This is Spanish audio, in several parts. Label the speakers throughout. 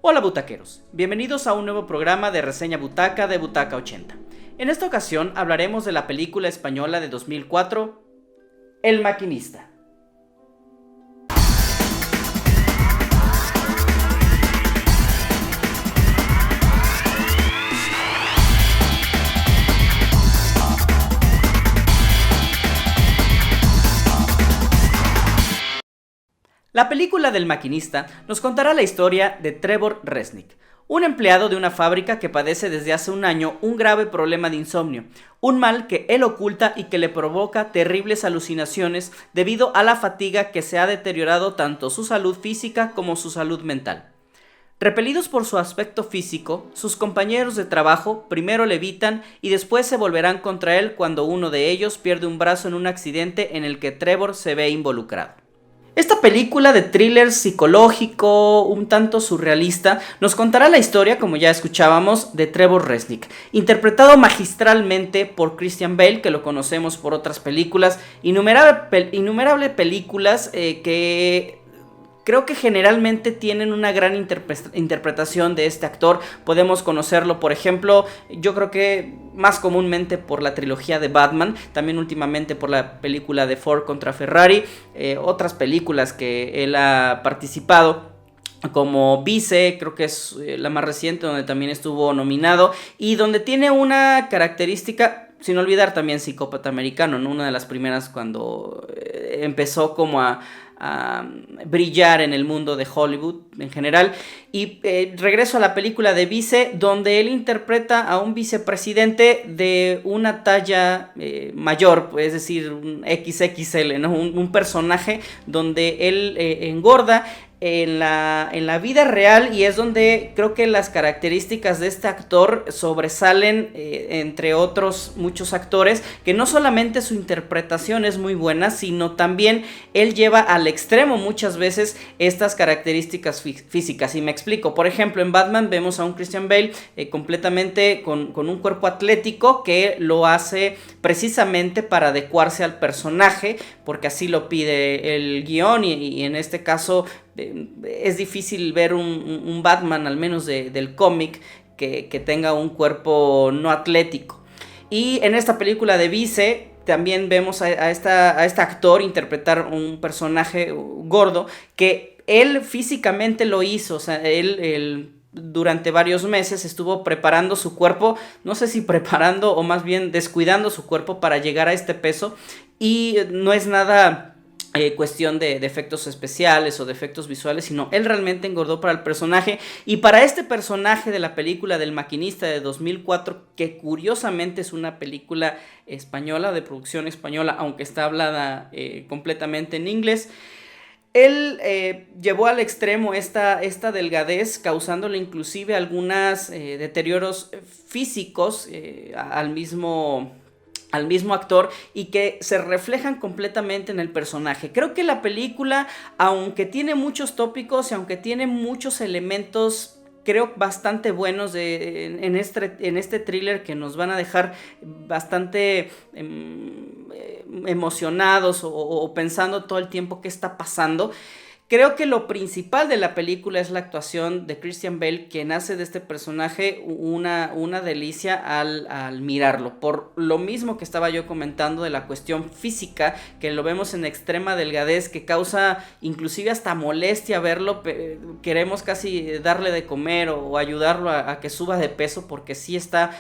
Speaker 1: Hola butaqueros, bienvenidos a un nuevo programa de reseña butaca de Butaca 80. En esta ocasión hablaremos de la película española de 2004, El Maquinista. La película del Maquinista nos contará la historia de Trevor Resnick, un empleado de una fábrica que padece desde hace un año un grave problema de insomnio, un mal que él oculta y que le provoca terribles alucinaciones debido a la fatiga que se ha deteriorado tanto su salud física como su salud mental. Repelidos por su aspecto físico, sus compañeros de trabajo primero le evitan y después se volverán contra él cuando uno de ellos pierde un brazo en un accidente en el que Trevor se ve involucrado. Esta película de thriller psicológico, un tanto surrealista, nos contará la historia, como ya escuchábamos, de Trevor Resnick, interpretado magistralmente por Christian Bale, que lo conocemos por otras películas, innumerables películas que creo que generalmente tienen una gran interpretación de este actor. Podemos conocerlo, por ejemplo, yo creo que más comúnmente por la trilogía de Batman, también últimamente por la película de Ford contra Ferrari, otras películas que él ha participado, como Vice, creo que es la más reciente, donde también estuvo nominado, y donde tiene una característica, sin olvidar también Psicópata Americano, ¿no? Una de las primeras cuando empezó como a brillar en el mundo de Hollywood en general. Y regreso a la película de Vice, donde él interpreta a un vicepresidente de una talla mayor, es decir, un XXL, ¿no? Un personaje donde él engorda en la vida real, y es donde creo que las características de este actor sobresalen entre otros muchos actores, que no solamente su interpretación es muy buena, sino también él lleva al extremo muchas veces estas características físicas, y me explico. Por ejemplo, en Batman vemos a un Christian Bale completamente con un cuerpo atlético, que lo hace precisamente para adecuarse al personaje, porque así lo pide el guión, y en este caso es difícil ver un Batman, al menos del cómic, que tenga un cuerpo no atlético. Y en esta película de Vice también vemos a este actor interpretar un personaje gordo, que él físicamente lo hizo. O sea, él durante varios meses estuvo preparando su cuerpo, no sé si preparando o más bien descuidando su cuerpo para llegar a este peso, y no es nada cuestión de efectos especiales o de efectos visuales, sino él realmente engordó para el personaje. Y para este personaje de la película del Maquinista de 2004, que curiosamente es una película española, de producción española, aunque está hablada completamente en inglés, él llevó al extremo esta delgadez, causándole inclusive algunos deterioros físicos al mismo actor, y que se reflejan completamente en el personaje. Creo que la película, aunque tiene muchos tópicos y aunque tiene muchos elementos, creo, bastante buenos en este thriller, que nos van a dejar bastante emocionados o pensando todo el tiempo qué está pasando. Creo que lo principal de la película es la actuación de Christian Bale, quien hace de este personaje una delicia al mirarlo. Por lo mismo que estaba yo comentando de la cuestión física, que lo vemos en extrema delgadez, que causa inclusive hasta molestia verlo. Queremos casi darle de comer o ayudarlo a que suba de peso, porque sí está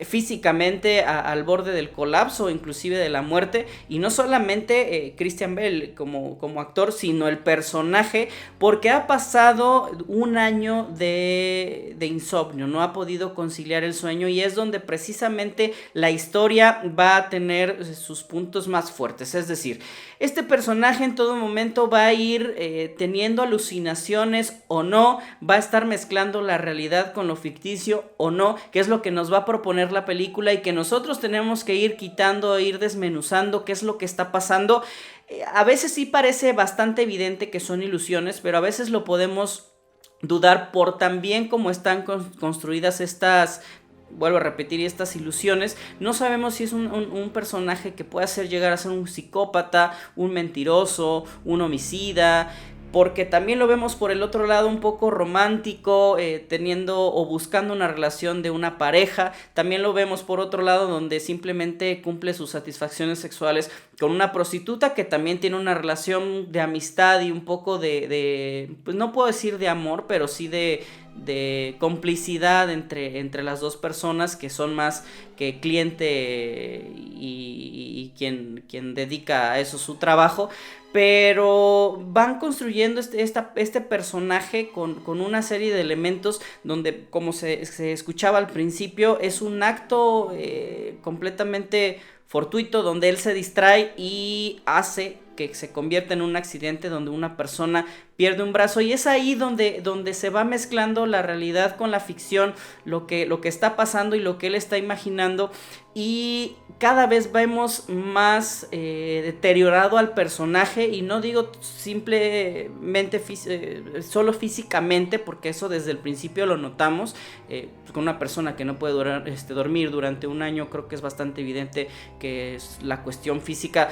Speaker 1: físicamente al borde del colapso, inclusive de la muerte. Y no solamente Christian Bale como actor, sino el personaje, porque ha pasado un año de insomnio, no ha podido conciliar el sueño, y es donde precisamente la historia va a tener sus puntos más fuertes. Es decir, este personaje en todo momento va a ir teniendo alucinaciones o no, va a estar mezclando la realidad con lo ficticio o no, que es lo que nos va a proponer la película, y que nosotros tenemos que ir quitando, ir desmenuzando qué es lo que está pasando. A veces sí parece bastante evidente que son ilusiones, pero a veces lo podemos dudar por también cómo están construidas estas, vuelvo a repetir, estas ilusiones. No sabemos si es un personaje que puede hacer llegar a ser un psicópata, un mentiroso, un homicida. porque también lo vemos por el otro lado un poco romántico, teniendo o buscando una relación de una pareja. También lo vemos por otro lado donde simplemente cumple sus satisfacciones sexuales con una prostituta que también tiene una relación de amistad y un poco pues no puedo decir de amor, pero sí de complicidad entre las dos personas, que son más que cliente y quien dedica a eso su trabajo. Pero van construyendo este personaje con una serie de elementos donde, como se escuchaba al principio, es un acto completamente fortuito, donde él se distrae y hace que se convierta en un accidente donde una persona pierde un brazo, y es ahí donde se va mezclando la realidad con la ficción, lo que está pasando y lo que él está imaginando, y cada vez vemos más deteriorado al personaje, y no digo simplemente solo físicamente, porque eso desde el principio lo notamos, con una persona que no puede dormir durante un año. Creo que es bastante evidente que la cuestión física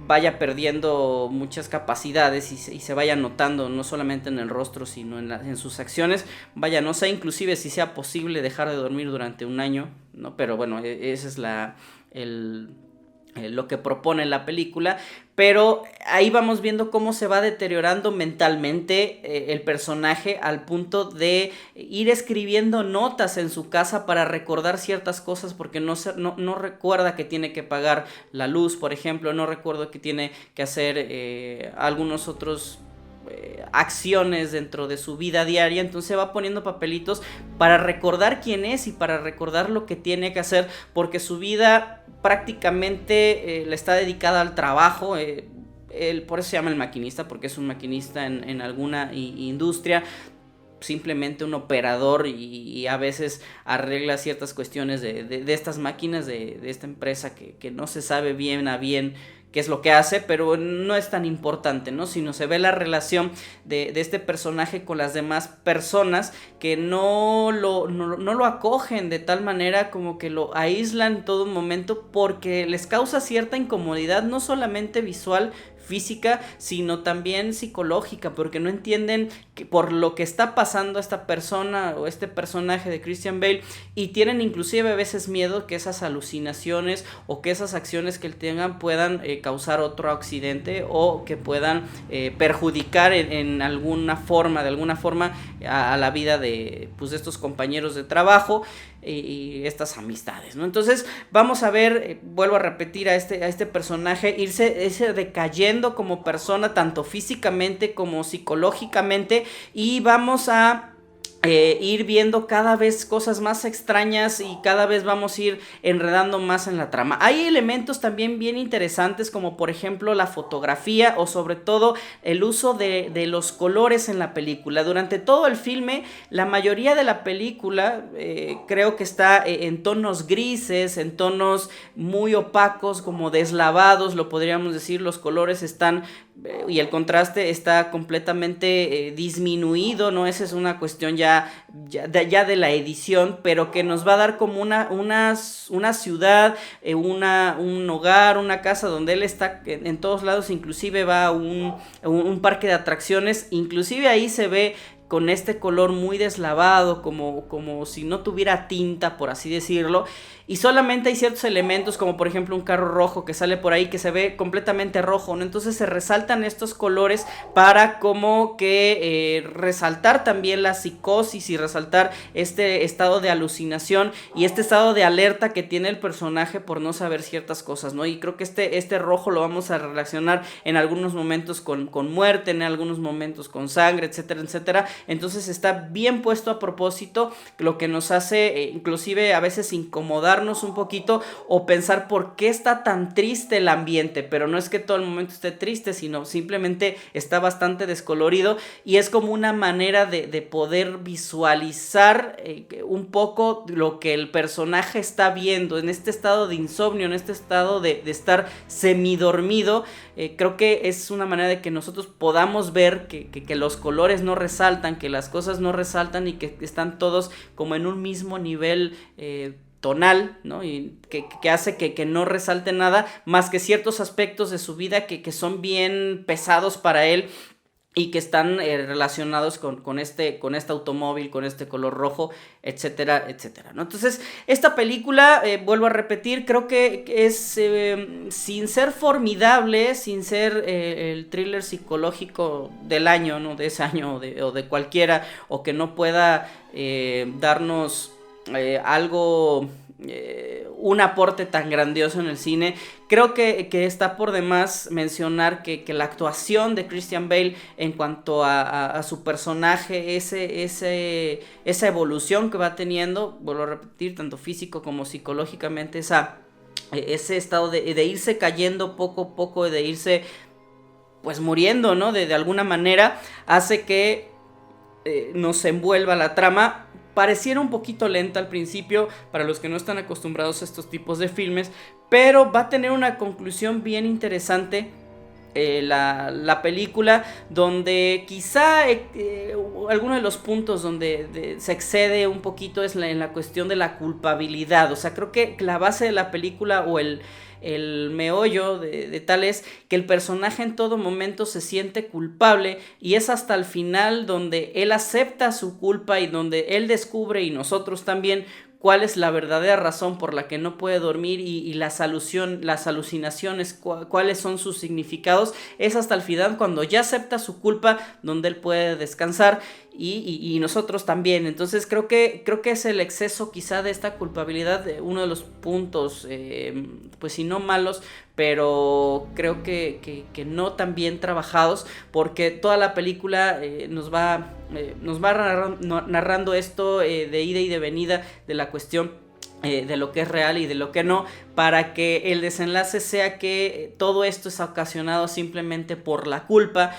Speaker 1: vaya perdiendo muchas capacidades y se vaya notando no solamente en el rostro, sino en sus acciones. Vaya, no sé inclusive si sea posible dejar de dormir durante un año, ¿no? Pero bueno, esa es lo que propone la película, pero ahí vamos viendo cómo se va deteriorando mentalmente el personaje, al punto de ir escribiendo notas en su casa para recordar ciertas cosas, porque no recuerda que tiene que pagar la luz, por ejemplo, no recuerda que tiene que hacer algunos otros acciones dentro de su vida diaria. Entonces va poniendo papelitos para recordar quién es y para recordar lo que tiene que hacer, porque su vida prácticamente le está dedicada al trabajo. Él por eso se llama el maquinista, porque es un maquinista en alguna industria, simplemente un operador, y a veces arregla ciertas cuestiones de estas máquinas de esta empresa que no se sabe bien a bien qué es lo que hace, pero no es tan importante, ¿no? Sino se ve la relación de este personaje con las demás personas, que no lo acogen, de tal manera como que lo aíslan en todo momento, porque les causa cierta incomodidad, no solamente visual, física, sino también psicológica, porque no entienden por lo que está pasando esta persona o este personaje de Christian Bale, y tienen inclusive a veces miedo que esas alucinaciones o que esas acciones que él tengan puedan causar otro accidente, o que puedan perjudicar de alguna forma a la vida de estos compañeros de trabajo y estas amistades, ¿no? Entonces vamos a ver, vuelvo a repetir, a este personaje irse decayendo como persona, tanto físicamente como psicológicamente, y vamos a ir viendo cada vez cosas más extrañas, y cada vez vamos a ir enredando más en la trama. Hay elementos también bien interesantes, como por ejemplo la fotografía, o sobre todo el uso de los colores en la película. Durante todo el filme, la mayoría de la película creo que está en tonos grises, en tonos muy opacos, como deslavados, lo podríamos decir. Los colores están y el contraste está completamente disminuido, ¿no? Esa es una cuestión ya de la edición, pero que nos va a dar como una ciudad, un hogar, una casa donde él está en todos lados. Inclusive va a un parque de atracciones, inclusive ahí se ve con este color muy deslavado, como si no tuviera tinta, por así decirlo, y solamente hay ciertos elementos, como por ejemplo un carro rojo que sale por ahí, que se ve completamente rojo, ¿no? Entonces se resaltan estos colores para como que resaltar también la psicosis, y resaltar este estado de alucinación y este estado de alerta que tiene el personaje por no saber ciertas cosas, ¿no? Y creo que este rojo lo vamos a relacionar en algunos momentos con muerte, en algunos momentos con sangre, etcétera, etcétera. Entonces está bien puesto a propósito, lo que nos hace inclusive a veces incomodarnos un poquito, o pensar por qué está tan triste el ambiente, pero no es que todo el momento esté triste, sino simplemente está bastante descolorido, y es como una manera de poder visualizar un poco lo que el personaje está viendo en este estado de insomnio, en este estado de estar semidormido. Creo que es una manera de que nosotros podamos ver que los colores no resaltan, que las cosas no resaltan, y que están todos como en un mismo nivel tonal, ¿no? Y que hace que no resalte nada más que ciertos aspectos de su vida que son bien pesados para él. y que están relacionados con este automóvil, con este color rojo, etcétera, etcétera, ¿no? Entonces, esta película, vuelvo a repetir, creo que es, sin ser formidable, sin ser el thriller psicológico del año, ¿no? De ese año o de cualquiera, o que no pueda darnos algo... un aporte tan grandioso en el cine. Creo que está por demás mencionar que la actuación de Christian Bale en cuanto a su personaje, esa evolución que va teniendo, vuelvo a repetir, tanto físico como psicológicamente, ese estado de irse cayendo poco a poco, de irse pues muriendo, ¿no? De alguna manera hace que nos envuelva la trama. Pareciera un poquito lenta al principio para los que no están acostumbrados a estos tipos de filmes, pero va a tener una conclusión bien interesante la película, donde quizá alguno de los puntos donde se excede un poquito es en la cuestión de la culpabilidad. O sea, creo que la base de la película o el meollo de tal es que el personaje en todo momento se siente culpable, y es hasta el final donde él acepta su culpa y donde él descubre, y nosotros también, cuál es la verdadera razón por la que no puede dormir y las alucinaciones, cuáles son sus significados. Es hasta el final, cuando ya acepta su culpa, donde él puede descansar y nosotros también. Entonces creo que es el exceso quizá de esta culpabilidad uno de los puntos, pues si no malos, pero creo que no tan bien trabajados, porque toda la película nos va narrando esto de ida y de venida de la cuestión de lo que es real y de lo que no, para que el desenlace sea que todo esto es ocasionado simplemente por la culpa.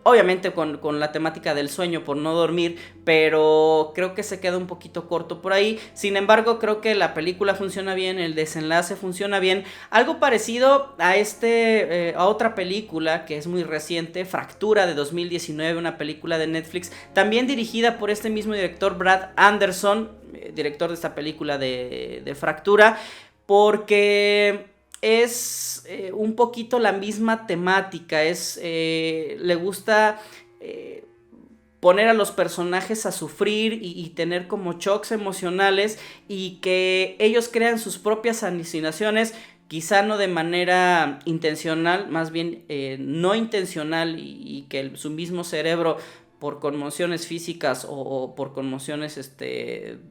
Speaker 1: Obviamente con la temática del sueño por no dormir, pero creo que se queda un poquito corto por ahí. Sin embargo, creo que la película funciona bien, el desenlace funciona bien. Algo parecido a otra película que es muy reciente, Fractura, de 2019, una película de Netflix, también dirigida por este mismo director, Brad Anderson, director de esta película de Fractura, porque es un poquito la misma temática. Le gusta poner a los personajes a sufrir y tener como shocks emocionales, y que ellos crean sus propias alucinaciones, quizá no de manera intencional, más bien no intencional, y que su mismo cerebro, por conmociones físicas o por conmociones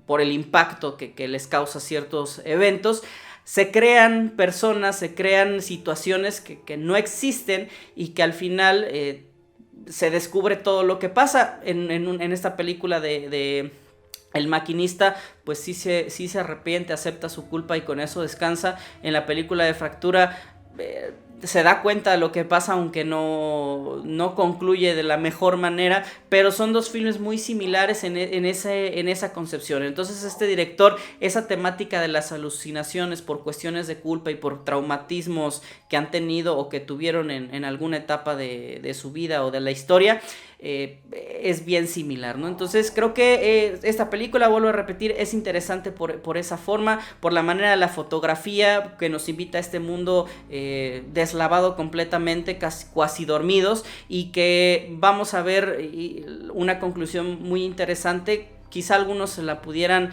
Speaker 1: por el impacto que les causa ciertos eventos, se crean personas, se crean situaciones que no existen, y que al final se descubre todo lo que pasa. En esta película de El Maquinista, pues sí se arrepiente, acepta su culpa y con eso descansa. En la película de Fractura se da cuenta de lo que pasa, aunque no concluye de la mejor manera, pero son dos filmes muy similares en esa concepción. Entonces este director, esa temática de las alucinaciones por cuestiones de culpa y por traumatismos que han tenido o que tuvieron en alguna etapa de su vida o de la historia, es bien similar, ¿no? Entonces creo que esta película, vuelvo a repetir, es interesante por esa forma, por la manera de la fotografía que nos invita a este mundo deslavado completamente, cuasi dormidos, y que vamos a ver una conclusión muy interesante. Quizá algunos se la pudieran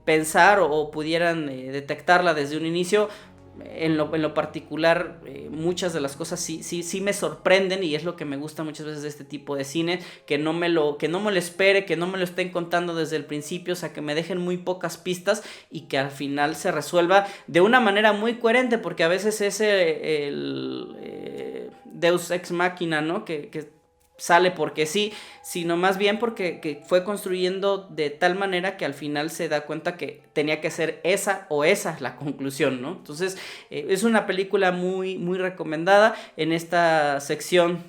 Speaker 1: pensar o pudieran detectarla desde un inicio. En lo particular, muchas de las cosas sí me sorprenden, y es lo que me gusta muchas veces de este tipo de cine, que no me lo espere, que no me lo estén contando desde el principio, o sea, que me dejen muy pocas pistas y que al final se resuelva de una manera muy coherente, porque a veces es el Deus Ex Machina, ¿no? Que sale porque sí, sino más bien porque fue construyendo de tal manera que al final se da cuenta que tenía que ser esa la conclusión, ¿no? Entonces es una película muy, muy recomendada en esta sección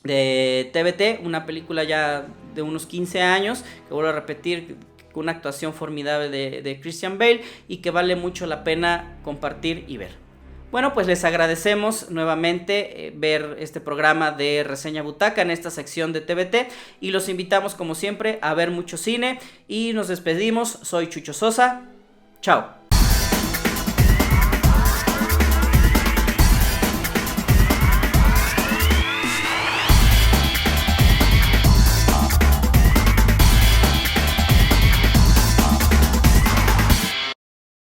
Speaker 1: de TVT, una película ya de unos 15 años, que vuelvo a repetir, con una actuación formidable de Christian Bale, y que vale mucho la pena compartir y ver. Bueno, pues les agradecemos nuevamente ver este programa de Reseña Butaca en esta sección de TVT, y los invitamos como siempre a ver mucho cine, y nos despedimos. Soy Chucho Sosa, chao.